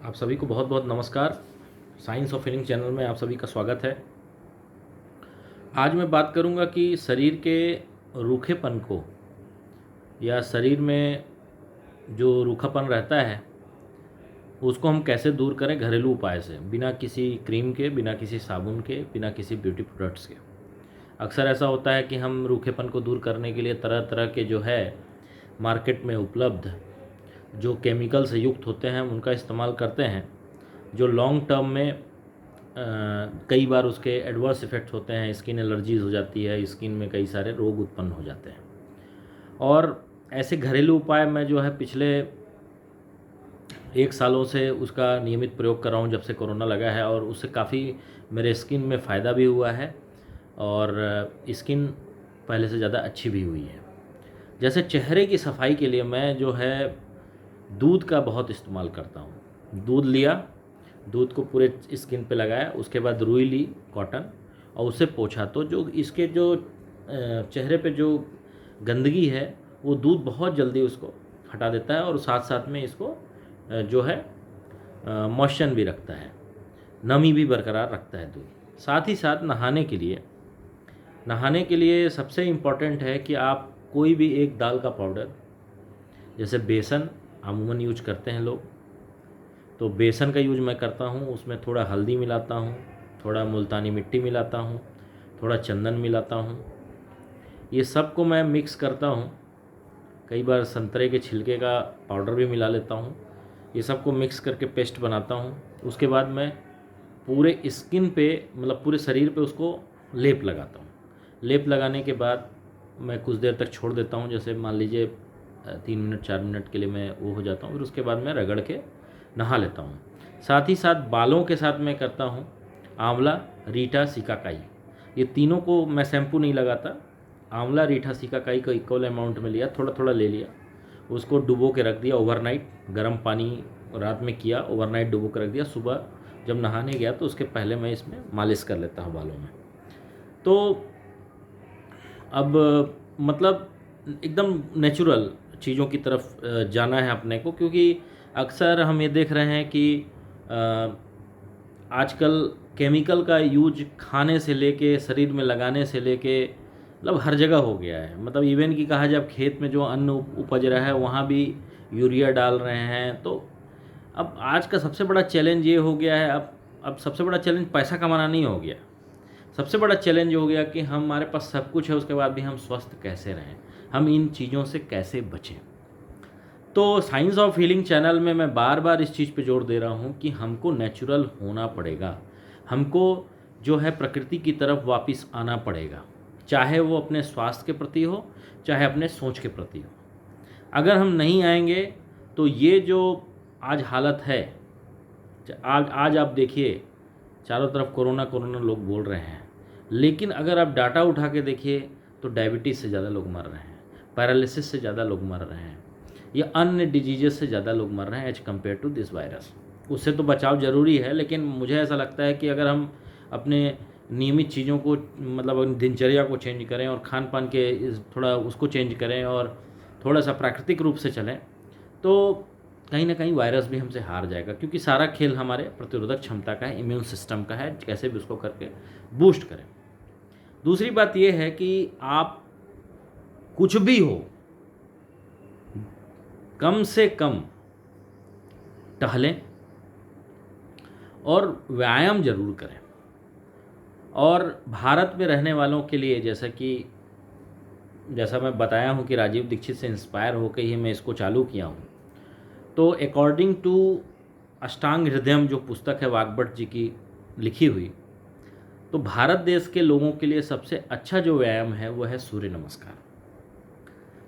आप सभी को बहुत बहुत नमस्कार। साइंस ऑफ हीलिंग चैनल में आप सभी का स्वागत है। आज मैं बात करूंगा कि शरीर के रूखेपन को या शरीर में जो रूखापन रहता है उसको हम कैसे दूर करें घरेलू उपाय से, बिना किसी क्रीम के, बिना किसी साबुन के, बिना किसी ब्यूटी प्रोडक्ट्स के। अक्सर ऐसा होता है कि हम रूखेपन को दूर करने के लिए तरह तरह के जो है मार्केट में उपलब्ध जो केमिकल से युक्त होते हैं उनका इस्तेमाल करते हैं, जो लॉन्ग टर्म में कई बार उसके एडवर्स इफ़ेक्ट्स होते हैं। स्किन एलर्जीज हो जाती है, स्किन में कई सारे रोग उत्पन्न हो जाते हैं। और ऐसे घरेलू उपाय मैं जो है पिछले 1 सालों से उसका नियमित प्रयोग कर रहा हूँ, जब से कोरोना लगा है, और उससे काफ़ी मेरे स्किन में फ़ायदा भी हुआ है और स्किन पहले से ज़्यादा अच्छी भी हुई है। जैसे चेहरे की सफाई के लिए मैं जो है दूध का बहुत इस्तेमाल करता हूँ। दूध लिया, दूध को पूरे स्किन पे लगाया, उसके बाद रुई ली कॉटन, और उससे पोंछा तो जो इसके जो चेहरे पे जो गंदगी है वो दूध बहुत जल्दी उसको हटा देता है, और साथ साथ में इसको जो है मॉइस्चर भी रखता है, नमी भी बरकरार रखता है दूध। साथ ही साथ नहाने के लिए सबसे इम्पॉर्टेंट है कि आप कोई भी एक दाल का पाउडर, जैसे बेसन अमूमन यूज करते हैं लोग, तो बेसन का यूज मैं करता हूँ। उसमें थोड़ा हल्दी मिलाता हूँ, थोड़ा मुल्तानी मिट्टी मिलाता हूँ, थोड़ा चंदन मिलाता हूँ। ये सब को मैं मिक्स करता हूँ। कई बार संतरे के छिलके का पाउडर भी मिला लेता हूँ। ये सब को मिक्स करके पेस्ट बनाता हूँ। उसके बाद मैं पूरे स्किन पे, मतलब पूरे शरीर पे उसको लेप लगाता हूँ। लेप लगाने के बाद मैं कुछ देर तक छोड़ देता हूँ, जैसे मान लीजिए 3 मिनट 4 मिनट के लिए मैं वो हो जाता हूँ। फिर उसके बाद मैं रगड़ के नहा लेता हूँ। साथ ही साथ बालों के साथ मैं करता हूँ आंवला, रीठा, सिकाकाई। ये तीनों को मैं शैम्पू नहीं लगाता। आंवला, रीठा, सिकाकाई को इक्वल अमाउंट में लिया, थोड़ा थोड़ा ले लिया, उसको डुबो के रख दिया ओवरनाइट। गर्म पानी रात में किया, ओवरनाइट डुबो के रख दिया। सुबह जब नहाने गया तो उसके पहले मैं इसमें मालिश कर लेता हूँ बालों में। तो अब मतलब एकदम नेचुरल चीज़ों की तरफ जाना है अपने को, क्योंकि अक्सर हम ये देख रहे हैं कि आजकल केमिकल का यूज खाने से लेके, शरीर में लगाने से लेके, मतलब हर जगह हो गया है। मतलब इवन कि कहा जब खेत में जो अन्न उपज रहा है वहाँ भी यूरिया डाल रहे हैं। तो अब आज का सबसे बड़ा चैलेंज ये हो गया है, अब सबसे बड़ा चैलेंज पैसा कमाना नहीं हो गया। सबसे बड़ा चैलेंज हो गया कि हमारे पास सब कुछ है, उसके बाद भी हम स्वस्थ कैसे रहें, हम इन चीज़ों से कैसे बचें। तो साइंस ऑफ हीलिंग चैनल में मैं बार बार इस चीज़ पे जोर दे रहा हूँ कि हमको नेचुरल होना पड़ेगा, हमको जो है प्रकृति की तरफ वापस आना पड़ेगा, चाहे वो अपने स्वास्थ्य के प्रति हो, चाहे अपने सोच के प्रति हो। अगर हम नहीं आएंगे तो ये जो आज हालत है, आज आप देखिए चारों तरफ कोरोना कोरोना लोग बोल रहे हैं, लेकिन अगर आप डाटा उठा के देखिए तो डायबिटीज़ से ज़्यादा लोग मर रहे हैं, पैरालिसिस से ज़्यादा लोग मर रहे हैं, या अन्य डिजीजेस से ज़्यादा लोग मर रहे हैं as compared to this virus. उससे तो बचाव ज़रूरी है, लेकिन मुझे ऐसा लगता है कि अगर हम अपने नियमित चीज़ों को, मतलब अपनी दिनचर्या को चेंज करें और खान पान के थोड़ा उसको चेंज करें और थोड़ा सा प्राकृतिक रूप से चलें, तो कहीं ना कहीं वायरस भी हमसे हार जाएगा। क्योंकि सारा खेल हमारे प्रतिरोधक क्षमता का है, इम्यून सिस्टम का है, कैसे भी उसको करके बूस्ट करें। दूसरी बात यह है कि आप कुछ भी हो, कम से कम टहलें और व्यायाम जरूर करें। और भारत में रहने वालों के लिए, जैसा मैं बताया हूँ कि राजीव दीक्षित से इंस्पायर होकर ही मैं इसको चालू किया हूँ, तो अकॉर्डिंग टू अष्टांग हृदयम जो पुस्तक है वाग्भट जी की लिखी हुई, तो भारत देश के लोगों के लिए सबसे अच्छा जो व्यायाम है वो है सूर्य नमस्कार।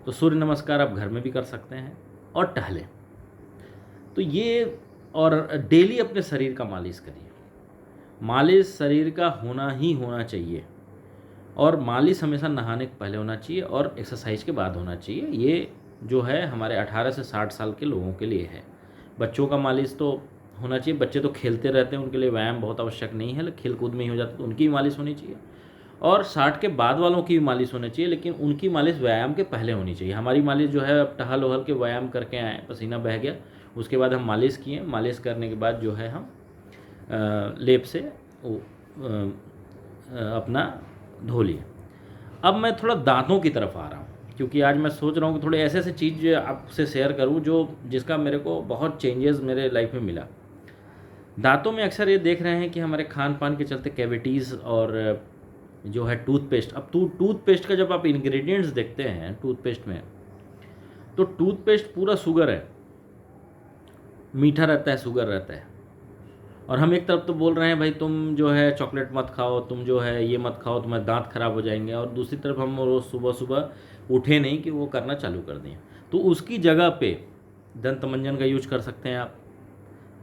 तो सूर्य नमस्कार आप घर में भी कर सकते हैं और टहलें। तो ये, और डेली अपने शरीर का मालिश करिए। मालिश शरीर का होना ही होना चाहिए, और मालिश हमेशा नहाने के पहले होना चाहिए और एक्सरसाइज के बाद होना चाहिए। ये जो है हमारे 18 से 60 साल के लोगों के लिए है। बच्चों का मालिश तो होना चाहिए, बच्चे तो खेलते रहते हैं, उनके लिए व्यायाम बहुत आवश्यक नहीं है, खेल कूद में ही हो जाता है, तो उनकी भी मालिश होनी चाहिए। और 60 के बाद वालों की भी मालिश होनी चाहिए, लेकिन उनकी मालिश व्यायाम के पहले होनी चाहिए। हमारी मालिश जो है अब टहल वहल के व्यायाम करके आए, पसीना बह गया, उसके बाद हम मालिश किए, मालिश करने के बाद जो है हम लेप से अपना धो लिए। अब मैं थोड़ा दांतों की तरफ आ रहा हूँ, क्योंकि आज मैं सोच रहा हूँ कि थोड़े ऐसे ऐसे चीज़ आपसे शेयर करूँ जो जिसका मेरे को बहुत चेंजेस मेरे लाइफ में मिला। दांतों में अक्सर ये देख रहे हैं कि हमारे खान पान के चलते कैविटीज़ और जो है टूथपेस्ट। अब टूथपेस्ट का जब आप इंग्रेडिएंट्स देखते हैं टूथपेस्ट में, तो टूथपेस्ट पूरा शुगर है, मीठा रहता है, शुगर रहता है। और हम एक तरफ तो बोल रहे हैं भाई तुम जो है चॉकलेट मत खाओ, तुम जो है ये मत खाओ, तुम्हारे दांत खराब हो जाएंगे, और दूसरी तरफ हम रोज़ सुबह सुबह उठे नहीं कि वो करना चालू कर दें। तो उसकी जगह पे दंतमंजन का यूज कर सकते हैं आप,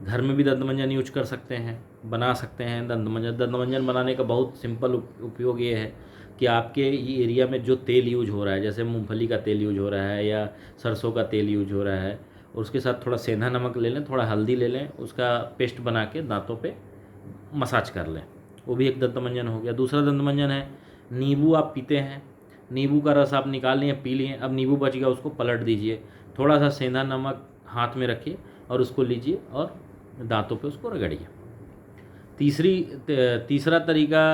घर में भी दंतमंजन यूज कर सकते हैं, बना सकते हैं दंतमंजन बनाने का बहुत सिंपल उपयोग ये है कि आपके ये एरिया में जो तेल यूज हो रहा है, जैसे मूंगफली का तेल यूज हो रहा है या सरसों का तेल यूज हो रहा है, और उसके साथ थोड़ा सेंधा नमक ले लें, थोड़ा हल्दी ले लें, उसका पेस्ट बना के दांतों पे मसाज कर लें, वो भी एक दंतमंजन हो गया। दूसरा दंतमंजन है, नींबू आप पीते हैं, नींबू का रस आप निकाल लिए, पी लिए, अब नींबू बच गया, उसको पलट दीजिए, थोड़ा सा सेंधा नमक हाथ में रखिए और उसको लीजिए और दांतों पे उसको रगड़िए। तीसरा तरीका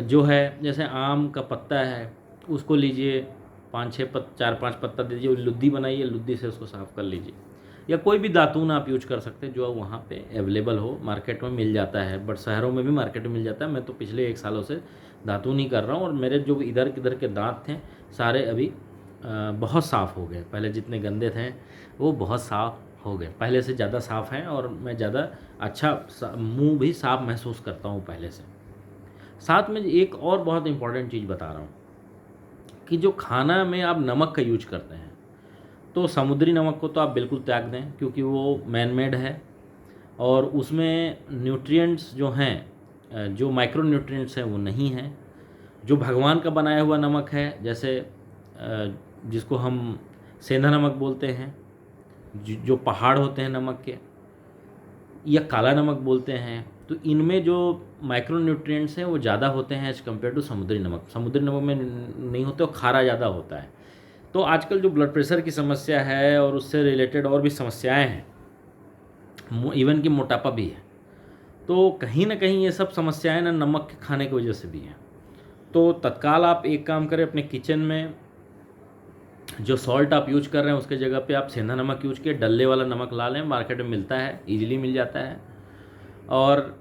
जो है, जैसे आम का पत्ता है उसको लीजिए, 4-5 पत्ता दीजिए, लुद्दी बनाइए, लुद्दी से उसको साफ़ कर लीजिए, या कोई भी दातून आप यूज कर सकते हैं जो वहाँ पे अवेलेबल हो, मार्केट में मिल जाता है, बट शहरों में भी मार्केट में मिल जाता है। मैं तो पिछले 1 सालों से दातून ही कर रहा हूँ, और मेरे जो इधर किधर के दांत थे सारे अभी बहुत साफ़ हो गए। पहले जितने गंदे थे वो बहुत साफ़ हो गए, पहले से ज़्यादा साफ़ हैं, और मैं ज़्यादा अच्छा मुँह भी साफ़ महसूस करता हूँ पहले से। साथ में एक और बहुत इम्पॉर्टेंट चीज़ बता रहा हूँ कि जो खाना में आप नमक का यूज करते हैं, तो समुद्री नमक को तो आप बिल्कुल त्याग दें, क्योंकि वो मैन मेड है और उसमें न्यूट्रिएंट्स जो हैं, जो माइक्रो न्यूट्रिएंट्स हैं वो नहीं हैं। जो भगवान का बनाया हुआ नमक है, जैसे जिसको हम सेंधा नमक बोलते हैं, जो पहाड़ होते हैं नमक के, या काला नमक बोलते हैं, तो इनमें जो माइक्रो न्यूट्रिएंट्स हैं वो ज़्यादा होते हैं एज़ कम्पेयर टू समुद्री नमक। समुद्री नमक में नहीं होते, और खारा ज़्यादा होता है। तो आजकल जो ब्लड प्रेशर की समस्या है और उससे रिलेटेड और भी समस्याएं हैं, इवन कि मोटापा भी है, तो कहीं ना कहीं ये सब समस्याएं ना नमक के खाने की वजह से भी हैं। तो तत्काल आप एक काम करें, अपने किचन में जो सॉल्ट आप यूज कर रहे हैं उसके जगह पे आप सेंधा नमक यूज किए, डल्ले वाला नमक ला लें, मार्केट में मिलता है, इजीली मिल जाता है। और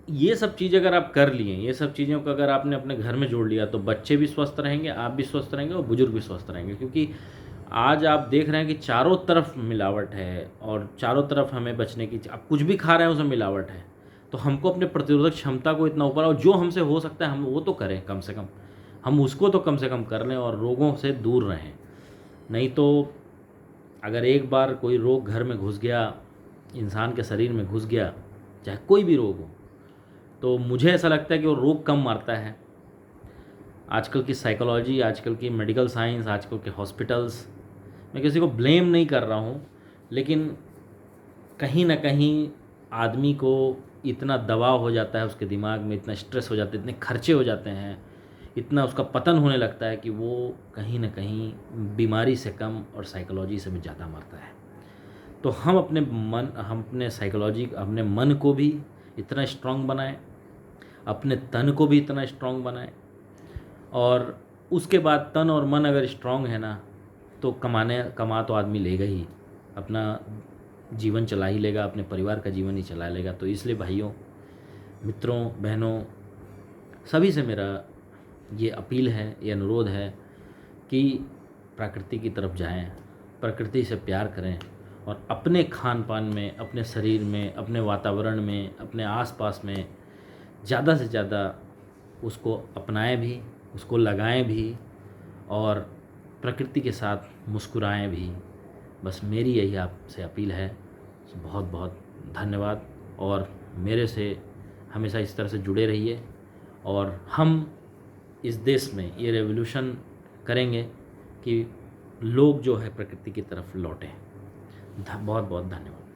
ये सब चीज़ अगर आप कर लिए, ये सब चीज़ों को अगर आपने अपने घर में जोड़ लिया, तो बच्चे भी स्वस्थ रहेंगे, आप भी स्वस्थ रहेंगे, और बुजुर्ग भी स्वस्थ रहेंगे। क्योंकि आज आप देख रहे हैं कि चारों तरफ मिलावट है, और चारों तरफ हमें बचने की, आप कुछ भी खा रहे हैं उसमें मिलावट है। तो हमको अपने प्रतिरोधक क्षमता को इतना ऊपर, और जो हमसे हो सकता है हम वो तो करें, कम से कम हम उसको तो कम से कम कर लें और रोगों से दूर रहें। नहीं तो अगर एक बार कोई रोग घर में घुस गया, इंसान के शरीर में घुस गया, चाहे कोई भी रोग हो, तो मुझे ऐसा लगता है कि वो रोग कम मारता है। आजकल की साइकोलॉजी, आजकल की मेडिकल साइंस, आजकल के हॉस्पिटल्स, मैं किसी को ब्लेम नहीं कर रहा हूँ, लेकिन कहीं ना कहीं आदमी को इतना दबाव हो जाता है, उसके दिमाग में इतना स्ट्रेस हो जाता है, इतने खर्चे हो जाते हैं, इतना उसका पतन होने लगता है कि वो कहीं ना कहीं बीमारी से कम और साइकोलॉजी से भी ज़्यादा मरता है। तो हम अपने साइकोलॉजी, अपने मन को भी इतना स्ट्रांग बनाएं, अपने तन को भी इतना स्ट्रांग बनाएं, और उसके बाद तन और मन अगर स्ट्रांग है ना, तो कमा तो आदमी लेगा ही, अपना जीवन चला ही लेगा, अपने परिवार का जीवन ही चला लेगा। तो इसलिए भाइयों, मित्रों, बहनों, सभी से मेरा ये अपील है, ये अनुरोध है कि प्रकृति की तरफ जाएं, प्रकृति से प्यार करें, और अपने खान पान में, अपने शरीर में, अपने वातावरण में, अपने आसपास में ज़्यादा से ज़्यादा उसको अपनाएं भी, उसको लगाएं भी, और प्रकृति के साथ मुस्कुराएं भी। बस मेरी यही आपसे अपील है। बहुत बहुत धन्यवाद, और मेरे से हमेशा इस तरह से जुड़े रहिए, और हम इस देश में ये रेवोल्यूशन करेंगे कि लोग जो है प्रकृति की तरफ लौटें। बहुत बहुत धन्यवाद।